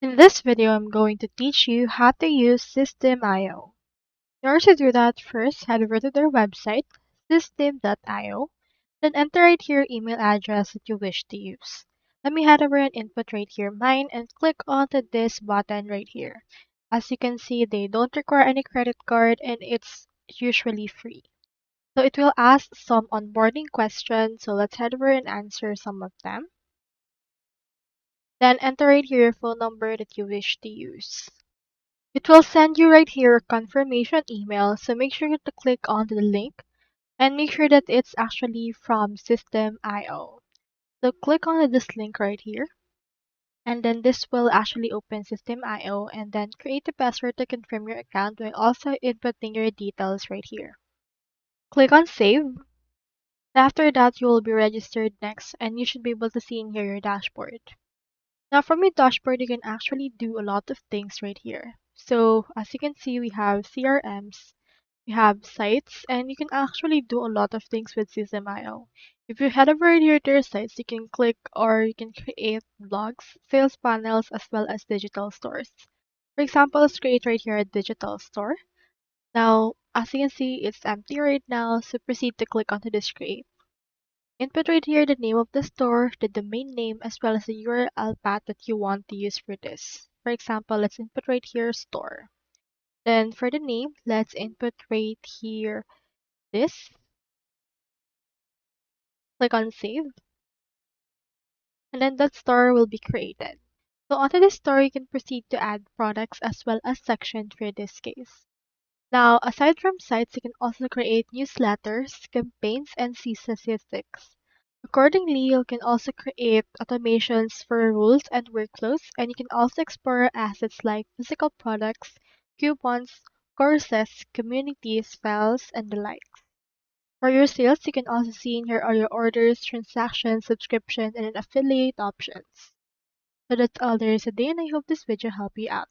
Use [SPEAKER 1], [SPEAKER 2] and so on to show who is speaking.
[SPEAKER 1] In this video, I'm going to teach you how to use System.io. In order to do that, first head over to their website, system.io, then enter right here your email address that you wish to use. Let me head over and input right here mine and click onto this button right here. As you can see, they don't require any credit card and it's usually free. So it will ask some onboarding questions, so let's head over and answer some of them. Then enter right here your phone number that you wish to use. It will send you right here a confirmation email, so make sure to click on the link and make sure that it's actually from System.io. So click on this link right here, and then this will actually open System.io and then create a password to confirm your account while also inputting your details right here. Click on save. After that, you will be registered next and you should be able to see in here your dashboard. Now from your dashboard, you can actually do a lot of things right here. So as you can see, we have CRMs, we have sites, and you can actually do a lot of things with System.io. If you head over here to your sites, you can click or you can create blogs, sales panels, as well as digital stores. For example, let's create right here a digital store. Now, as you can see, it's empty right now, so proceed to click onto this create. Input right here the name of the store, the domain name, as well as the URL path that you want to use for this. For example, let's input right here store. Then for the name, let's input right here this. Click on save, and then that store will be created. So onto this store, you can proceed to add products as well as sections for this case. Now, aside from sites, you can also create newsletters, campaigns, and see statistics. Accordingly, you can also create automations for rules and workflows, and you can also explore assets like physical products, coupons, courses, communities, files, and the like. For your sales, you can also see in here all your orders, transactions, subscriptions, and affiliate options. So that's all there is today, and I hope this video helped you out.